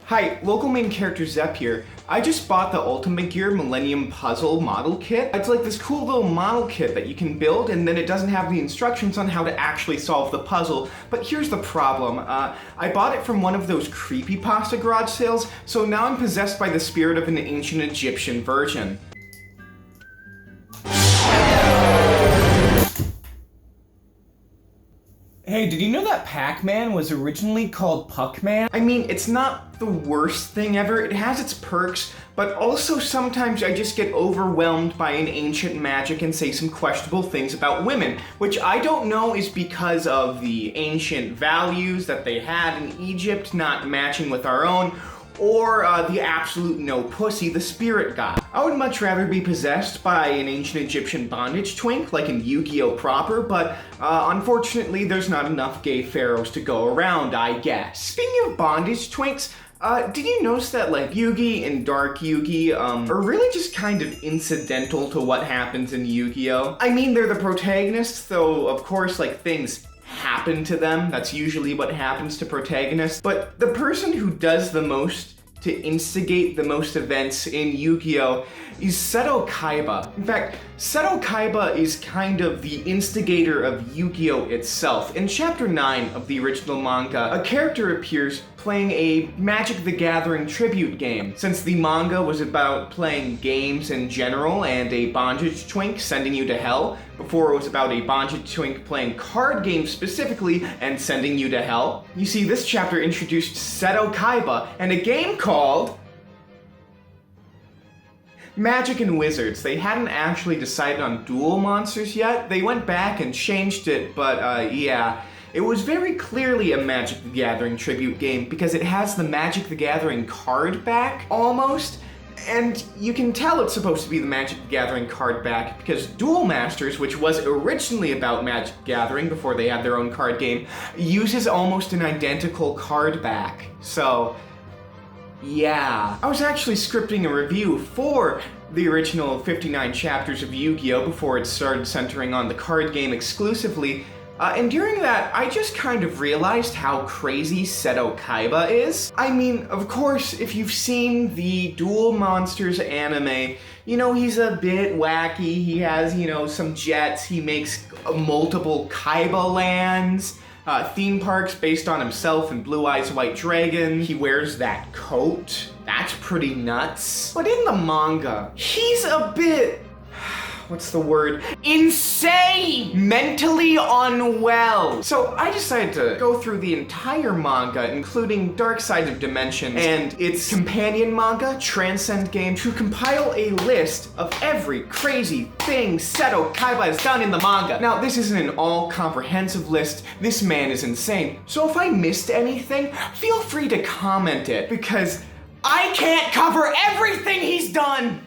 Hi, local main character Zep here. I just bought the Ultimate Gear Millennium Puzzle model kit. It's like this cool little model kit that you can build, and then it doesn't have the instructions on how to actually solve the puzzle. But here's the problem. I bought it from one of those creepypasta garage sales, so now I'm possessed by the spirit of an ancient Egyptian version. Hey, did you know that Pac-Man was originally called Puck-Man? I mean, it's not the worst thing ever. It has its perks, but also sometimes I just get overwhelmed by an ancient magic and say some questionable things about women, which I don't know is because of the ancient values that they had in Egypt not matching with our own, or the absolute no pussy the spirit god. I would much rather be possessed by an ancient Egyptian bondage twink, like in Yu-Gi-Oh proper, but unfortunately there's not enough gay pharaohs to go around, I guess. Speaking of bondage twinks, did you notice that like Yugi and Dark Yugi are really just kind of incidental to what happens in Yu-Gi-Oh? I mean, they're the protagonists, though of course like things happen to them. That's usually what happens to protagonists. But the person who does the most to instigate the most events in Yu-Gi-Oh! Is Seto Kaiba. In fact, Seto Kaiba is kind of the instigator of Yu-Gi-Oh! Itself. In Chapter 9 of the original manga, a character appears playing a Magic the Gathering tribute game. Since the manga was about playing games in general and a bondage twink sending you to hell, before it was about a bondage twink playing card games specifically and sending you to hell. You see, this chapter introduced Seto Kaiba and a game called Magic and Wizards. They hadn't actually decided on duel monsters yet. They went back and changed it, but yeah. It was very clearly a Magic the Gathering tribute game because it has the Magic the Gathering card back, almost. And you can tell it's supposed to be the Magic the Gathering card back because Duel Masters, which was originally about Magic the Gathering before they had their own card game, uses almost an identical card back. So, yeah. I was actually scripting a review for the original 59 chapters of Yu-Gi-Oh! Before it started centering on the card game exclusively, and during that, I just kind of realized how crazy Seto Kaiba is. I mean, of course, if you've seen the Duel Monsters anime, you know, he's a bit wacky. He has, you know, some jets. He makes multiple Kaiba lands. Theme parks based on himself and Blue Eyes White Dragon. He wears that coat. That's pretty nuts. But in the manga, he's a bit, what's the word? Insane! Mentally unwell. So I decided to go through the entire manga, including Dark Side of Dimensions and its companion manga, Transcending, to compile a list of every crazy thing Seto Kaiba has done in the manga. Now, this isn't an all-comprehensive list. This man is insane. So if I missed anything, feel free to comment it, because I can't cover everything he's done!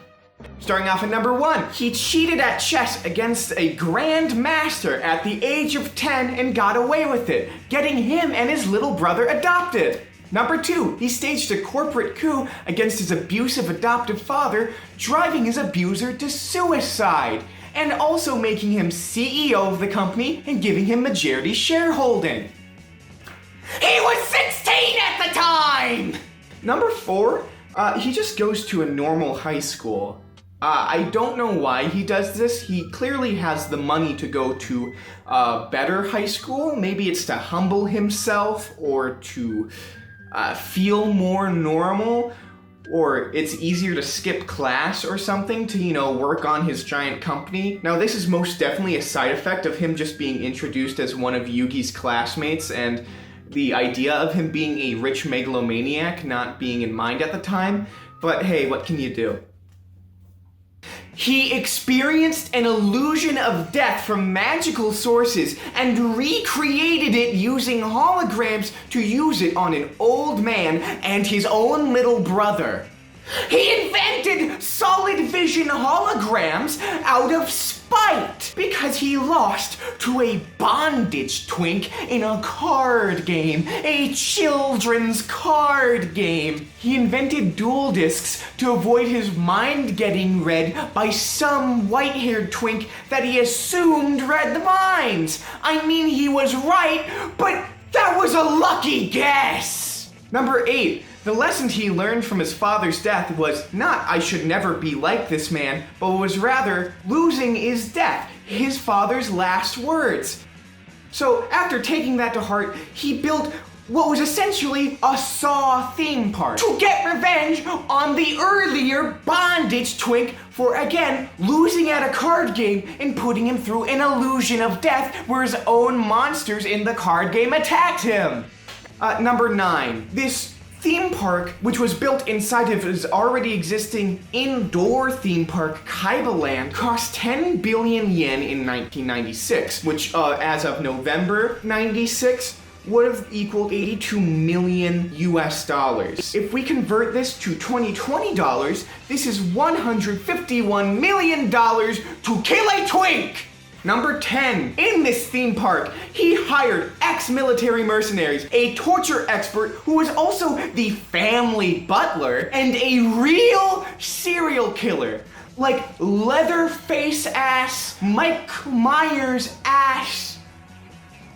Starting off at number 1, he cheated at chess against a Grand Master at the age of 10 and got away with it, getting him and his little brother adopted. Number 2, he staged a corporate coup against his abusive adoptive father, driving his abuser to suicide, and also making him CEO of the company and giving him majority shareholding. He was 16 at the time! Number 4, he just goes to a normal high school. I don't know why he does this. He clearly has the money to go to a better high school. Maybe it's to humble himself or to feel more normal, or it's easier to skip class or something to, you know, work on his giant company. Now, this is most definitely a side effect of him just being introduced as one of Yugi's classmates and the idea of him being a rich megalomaniac not being in mind at the time. But hey, what can you do? He experienced an illusion of death from magical sources and recreated it using holograms to use it on an old man and his own little brother. He invented solid vision holograms out of spite because he lost to a bondage twink in a card game, a children's card game. He invented dual discs to avoid his mind getting read by some white-haired twink that he assumed read the minds. I mean, he was right, but that was a lucky guess. Number 8. The lesson he learned from his father's death was not I should never be like this man, but was rather losing is death, his father's last words. So after taking that to heart, he built what was essentially a Saw theme park to get revenge on the earlier bondage twink for, again, losing at a card game and putting him through an illusion of death where his own monsters in the card game attacked him. Number 9. This theme park, which was built inside of his already existing indoor theme park, Kaiba Land, cost 10 billion yen in 1996, which as of November 96, would have equaled 82 million US dollars. If we convert this to 2020 dollars, this is $151 million to kill a twink! Number 10. In this theme park, he hired ex-military mercenaries, a torture expert who was also the family butler, and a real serial killer. Like Leatherface-ass, Mike Myers-ass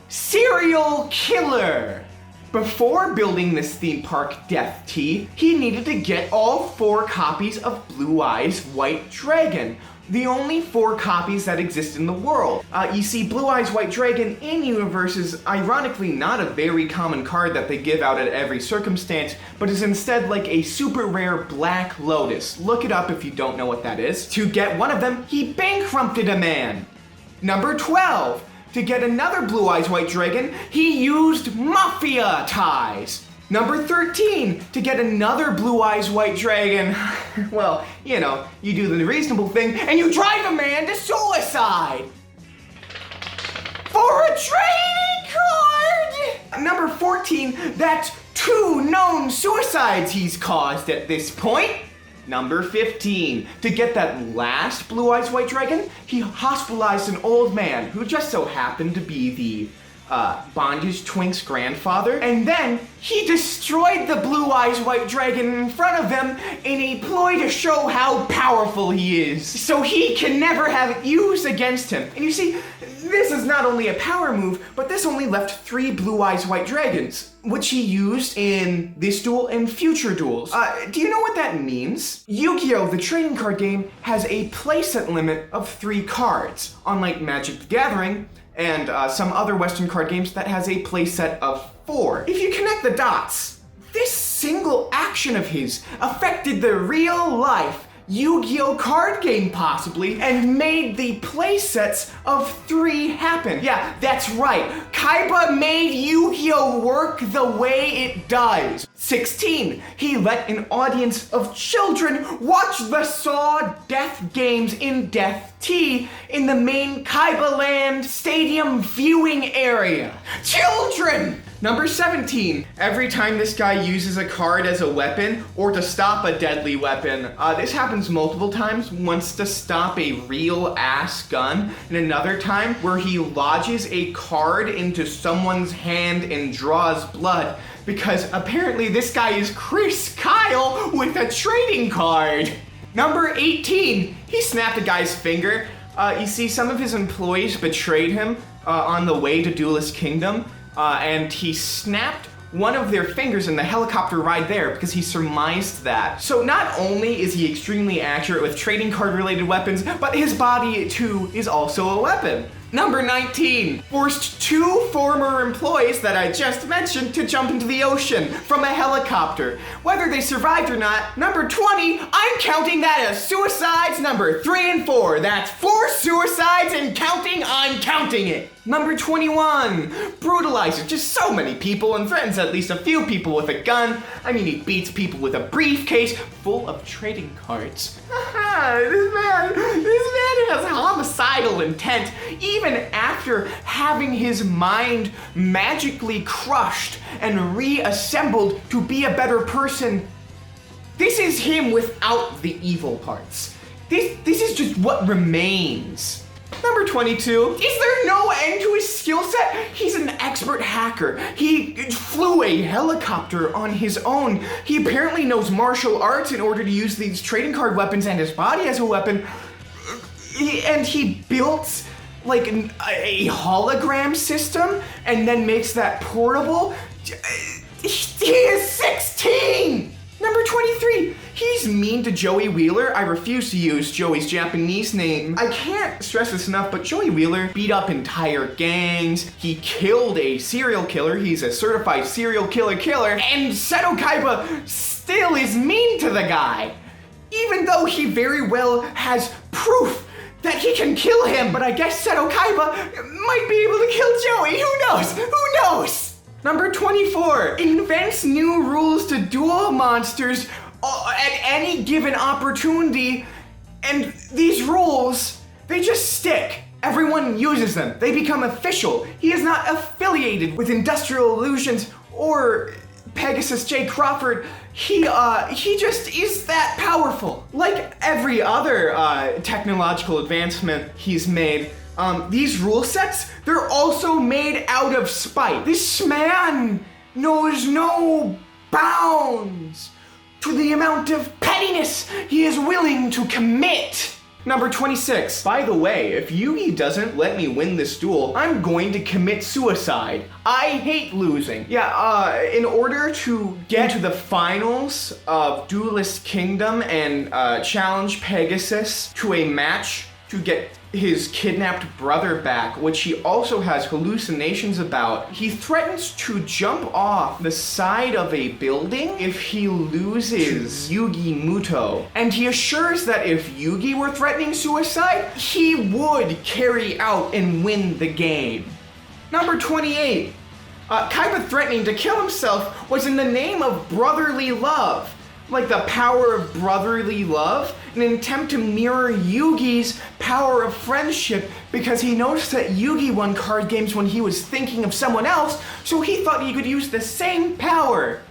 serial killer. Before building this theme park Death Tea, he needed to get all 4 copies of Blue Eyes White Dragon, the only 4 copies that exist in the world. You see, Blue Eyes White Dragon in-universe is ironically not a very common card that they give out at every circumstance, but is instead like a super rare Black Lotus. Look it up if you don't know what that is. To get one of them, he bankrupted a man. Number 12. To get another Blue Eyes White Dragon, he used mafia ties. Number 13, to get another Blue Eyes White Dragon, well, you know, you do the reasonable thing and you drive a man to suicide! For a trading card! Number 14, that's 2 known suicides he's caused at this point. Number 15, to get that last Blue Eyes White Dragon, he hospitalized an old man who just so happened to be the bondage twink's grandfather, and then he destroyed the Blue Eyes White Dragon in front of them in a ploy to show how powerful he is, so he can never have it used against him. And you see, this is not only a power move, but this only left 3 Blue Eyes White Dragons, which he used in this duel and future duels. Do you know what that means? Yu-Gi-Oh, the trading card game, has a playset limit of 3 cards, unlike Magic the Gathering, and some other Western card games that has a playset of 4. If you connect the dots, this single action of his affected the real life Yu-Gi-Oh card game possibly, and made the playsets of 3 happen. Yeah, that's right. Kaiba made Yu-Gi-Oh work the way it does. 16, he let an audience of children watch the Saw Death games in Death Tea in the main Kaiba Land Stadium viewing area. Children! Number 17, every time this guy uses a card as a weapon or to stop a deadly weapon, this happens multiple times, once to stop a real ass gun, and another time where he lodges a card into someone's hand and draws blood, because apparently this guy is Chris Kyle with a trading card. Number 18, he snapped a guy's finger. You see, some of his employees betrayed him on the way to Duelist Kingdom, and he snapped one of their fingers in the helicopter ride there because he surmised that. So not only is he extremely accurate with trading card related weapons, but his body too is also a weapon. Number 19, forced 2 former employees that I just mentioned to jump into the ocean from a helicopter. Whether they survived or not, number 20, I'm counting that as suicides number 3 and 4. That's 4 suicides and counting, I'm counting it. Number 21, brutalizes just so many people and threatens at least a few people with a gun. I mean, he beats people with a briefcase full of trading cards. This man has homicidal intent, even after having his mind magically crushed and reassembled to be a better person. This is him without the evil parts. This is just what remains. Number 22, is there no end to his skill set? He's an expert hacker. He flew a helicopter on his own. He apparently knows martial arts in order to use these trading card weapons and his body as a weapon. And he built like a hologram system and then makes that portable. He is sick he's mean to Joey Wheeler. I refuse to use Joey's Japanese name. I can't stress this enough, but Joey Wheeler beat up entire gangs. He killed a serial killer. He's a certified serial killer. And Seto Kaiba still is mean to the guy. Even though he very well has proof that he can kill him. But I guess Seto Kaiba might be able to kill Joey. Who knows? Who knows? Number 24, invents new rules to duel monsters at any given opportunity. And these rules, they just stick. Everyone uses them. They become official. He is not affiliated with Industrial Illusions or Pegasus J. Crawford. He just is that powerful. Like every other technological advancement he's made, these rule sets, they're also made out of spite. This man knows no bounds to the amount of pettiness he is willing to commit. Number 26. By the way, if Yugi doesn't let me win this duel, I'm going to commit suicide. I hate losing. Yeah, in order to get to the finals of Duelist Kingdom and challenge Pegasus to a match to get his kidnapped brother back, which he also has hallucinations about, he threatens to jump off the side of a building if he loses Yugi Muto. And he assures that if Yugi were threatening suicide, he would carry out and win the game. Number 28. Kaiba threatening to kill himself was in the name of brotherly love. Like the power of brotherly love, an attempt to mirror Yugi's power of friendship, because he noticed that Yugi won card games when he was thinking of someone else, so he thought he could use the same power.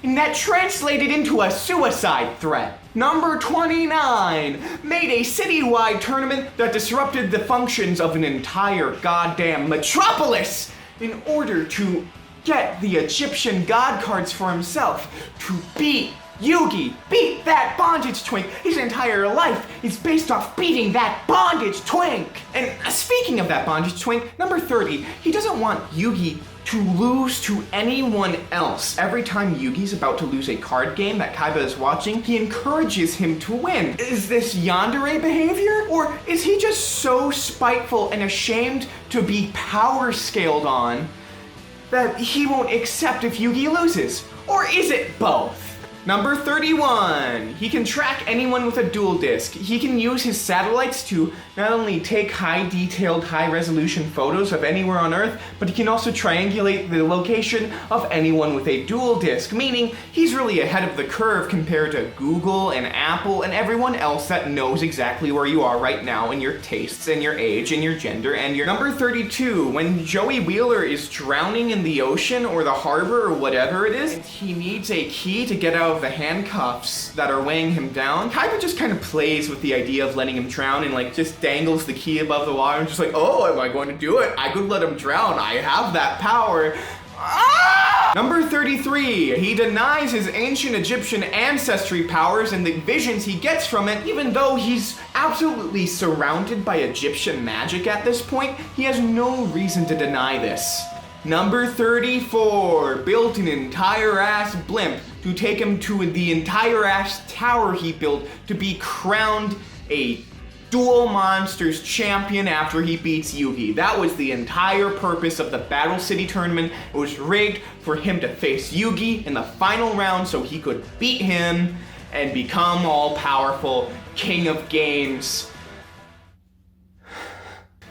And that translated into a suicide threat. Number 29, made a citywide tournament that disrupted the functions of an entire goddamn metropolis in order to get the Egyptian god cards for himself to beat Yugi, beat that bondage twink. His entire life is based off beating that bondage twink. And speaking of that bondage twink, number 30, he doesn't want Yugi to lose to anyone else. Every time Yugi's about to lose a card game that Kaiba is watching, he encourages him to win. Is this yandere behavior? Or is he just so spiteful and ashamed to be power scaled on that he won't accept if Yugi loses? Or is it both? Number 31, he can track anyone with a dual disc. He can use his satellites to not only take high-detailed, high-resolution photos of anywhere on Earth, but he can also triangulate the location of anyone with a dual disc, meaning he's really ahead of the curve compared to Google and Apple and everyone else that knows exactly where you are right now in your tastes and your age and your gender and your... Number 32, when Joey Wheeler is drowning in the ocean or the harbor or whatever it is, and he needs a key to get out of the handcuffs that are weighing him down, Kaiba just kind of plays with the idea of letting him drown and like just dangles the key above the water and just like, oh, am I going to do it? I could let him drown. I have that power. Ah! Number 33, he denies his ancient Egyptian ancestry powers and the visions he gets from it, even though he's absolutely surrounded by Egyptian magic at this point. He has no reason to deny this. Number 34, built an entire ass blimp to take him to the entire ass tower he built to be crowned a Duel Monsters champion after he beats Yugi. That was the entire purpose of the Battle City tournament. It was rigged for him to face Yugi in the final round so he could beat him and become all-powerful king of games.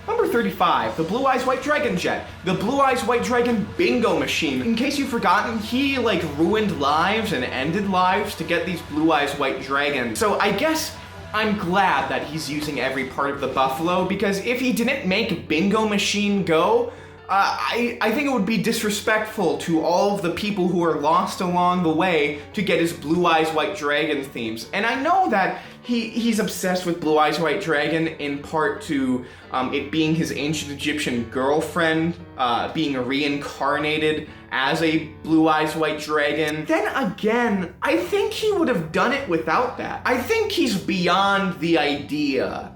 Number 35, the Blue Eyes White Dragon Jet. The Blue Eyes White Dragon bingo machine. In case you've forgotten, he ruined lives and ended lives to get these Blue Eyes White Dragons. So I guess I'm glad that he's using every part of the buffalo, because if he didn't make bingo machine go, I think it would be disrespectful to all of the people who are lost along the way to get his Blue Eyes White Dragon themes. And I know that he's obsessed with Blue Eyes White Dragon in part to it being his ancient Egyptian girlfriend being reincarnated as a Blue Eyes White Dragon. Then again, I think he would have done it without that. I think he's beyond the idea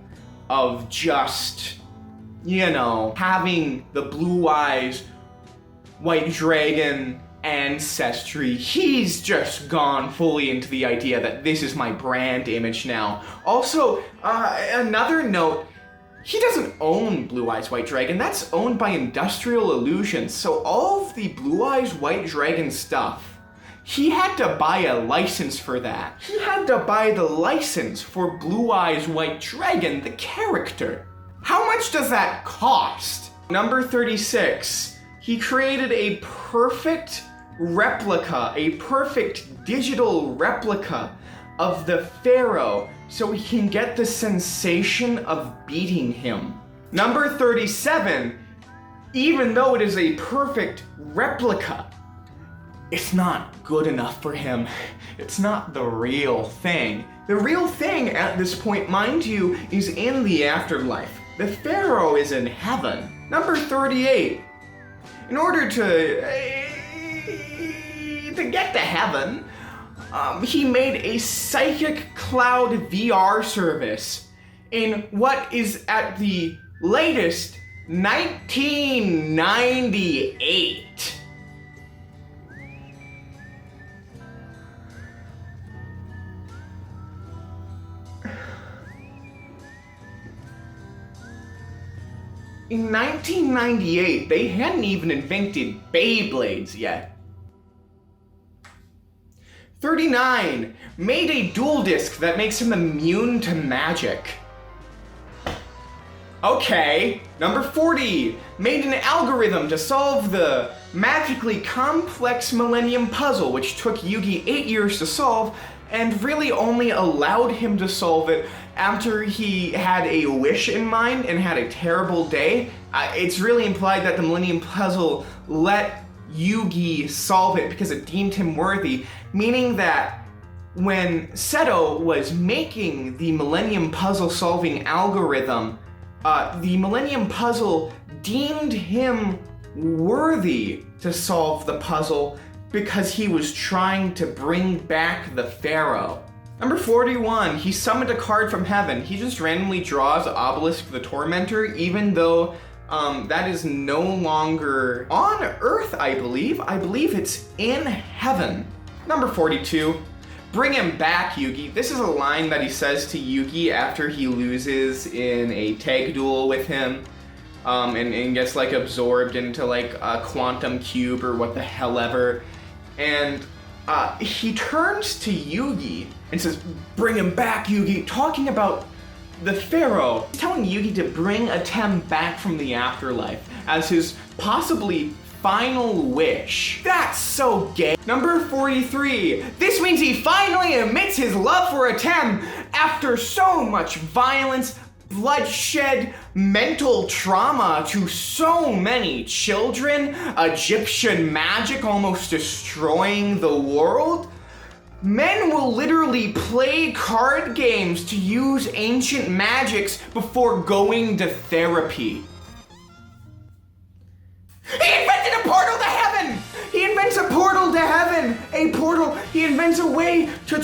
of just, you know, having the Blue Eyes White Dragon ancestry. He's just gone fully into the idea that this is my brand image now. Also, another note, he doesn't own Blue Eyes White Dragon. That's owned by Industrial Illusions. So all of the Blue Eyes White Dragon stuff, he had to buy a license for that. He had to buy the license for Blue Eyes White Dragon, the character. How much does that cost? Number 36. He created a perfect replica, a perfect digital replica of the pharaoh so we can get the sensation of beating him. Number 37, even though it is a perfect replica, it's not good enough for him. It's not the real thing. The real thing at this point, mind you, is in the afterlife. The pharaoh is in heaven. Number 38, in order to get to heaven, he made a psychic cloud VR service in what is at the latest 1998. In 1998, they hadn't even invented Beyblades yet. 39, made a dual disc that makes him immune to magic. Okay. Number 40, made an algorithm to solve the magically complex Millennium Puzzle, which took Yugi 8 years to solve, and really only allowed him to solve it after he had a wish in mind and had a terrible day. It's really implied that the Millennium Puzzle let Yugi solve it because it deemed him worthy, meaning that when Seto was making the Millennium Puzzle solving algorithm, the Millennium Puzzle deemed him worthy to solve the puzzle because he was trying to bring back the pharaoh. Number 41, he summoned a card from heaven. He just randomly draws Obelisk the Tormentor, even though that is no longer on Earth, I believe. I believe it's in heaven. Number 42, bring him back, Yugi. This is a line that he says to Yugi after he loses in a tag duel with him, and gets like absorbed into like a quantum cube or what the hell ever. And he turns to Yugi and says, bring him back, Yugi, talking about the pharaoh. He's telling Yugi to bring Atem back from the afterlife as his possibly final wish. That's so gay. Number 43. This means he finally admits his love for Atem after so much violence, bloodshed, mental trauma to so many children, Egyptian magic almost destroying the world. Men will literally play card games to use ancient magics before going to therapy. He invented a portal to heaven! He invents a portal to heaven! A portal, he invents a way to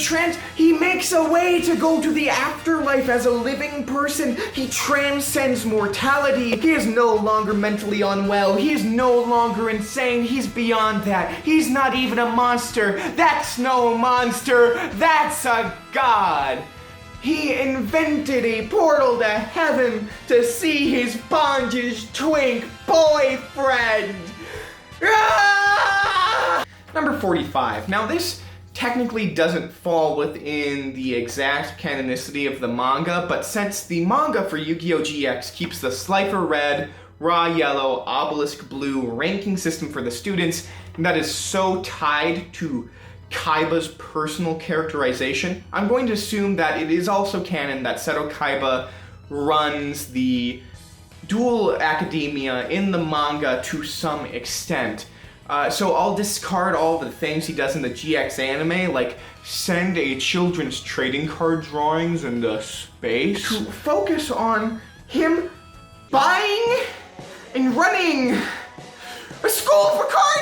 he makes a way to go to the afterlife as a living person. He transcends mortality. He is no longer mentally unwell. He is no longer insane. He's beyond that. He's not even a monster. That's no monster. That's a god. He invented a portal to heaven to see his bondage twink boyfriend. Ah! Number 45. Now this technically doesn't fall within the exact canonicity of the manga, but since the manga for Yu-Gi-Oh! GX keeps the Slifer Red, Raw Yellow, Obelisk Blue ranking system for the students, and that is so tied to Kaiba's personal characterization, I'm going to assume that it is also canon that Seto Kaiba runs the Dual Academia in the manga to some extent. So I'll discard all the things he does in the GX anime, like send a children's trading card drawings into space, to focus on him buying and running a school for card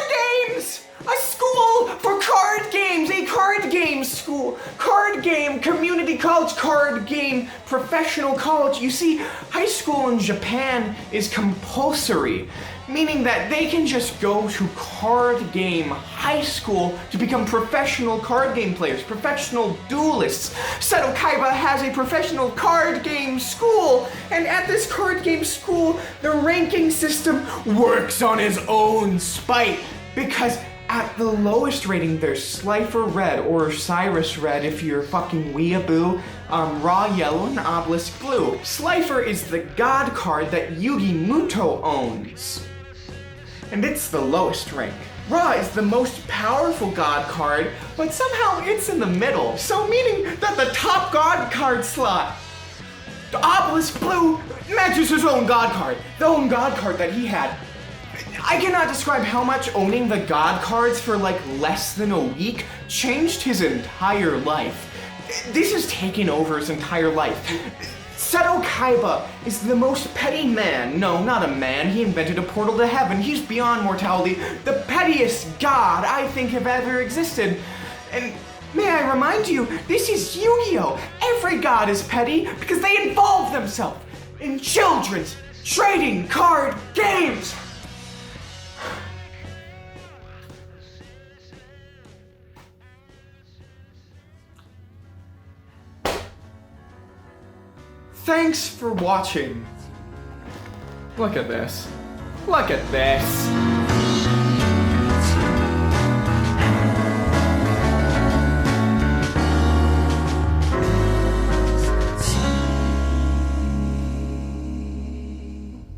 games! A school for card games! A card game school! Card game, community college, card game, professional college. You see, high school in Japan is compulsory. meaning that they can just go to card game high school to become professional card game players, professional duelists. Seto Kaiba has a professional card game school, and at this card game school, the ranking system works on his own spite, because at the lowest rating, there's Slifer Red, or Cyrus Red if you're fucking weeaboo, Raw Yellow, and Obelisk Blue. Slifer is the god card that Yugi Muto owns, and it's the lowest rank. Ra is the most powerful god card, but somehow it's in the middle, so meaning that the top god card slot, the Obelisk Blue, matches his own god card, the own god card that he had. I cannot describe how much owning the god cards for like less than a week changed his entire life. This has taken over his entire life. Seto Kaiba is the most petty man. No, not a man. He invented a portal to heaven. He's beyond mortality. The pettiest god I think have ever existed. And may I remind you, this is Yu-Gi-Oh! Every god is petty because they involve themselves in children's trading card games. Thanks for watching. Look at this. Look at this.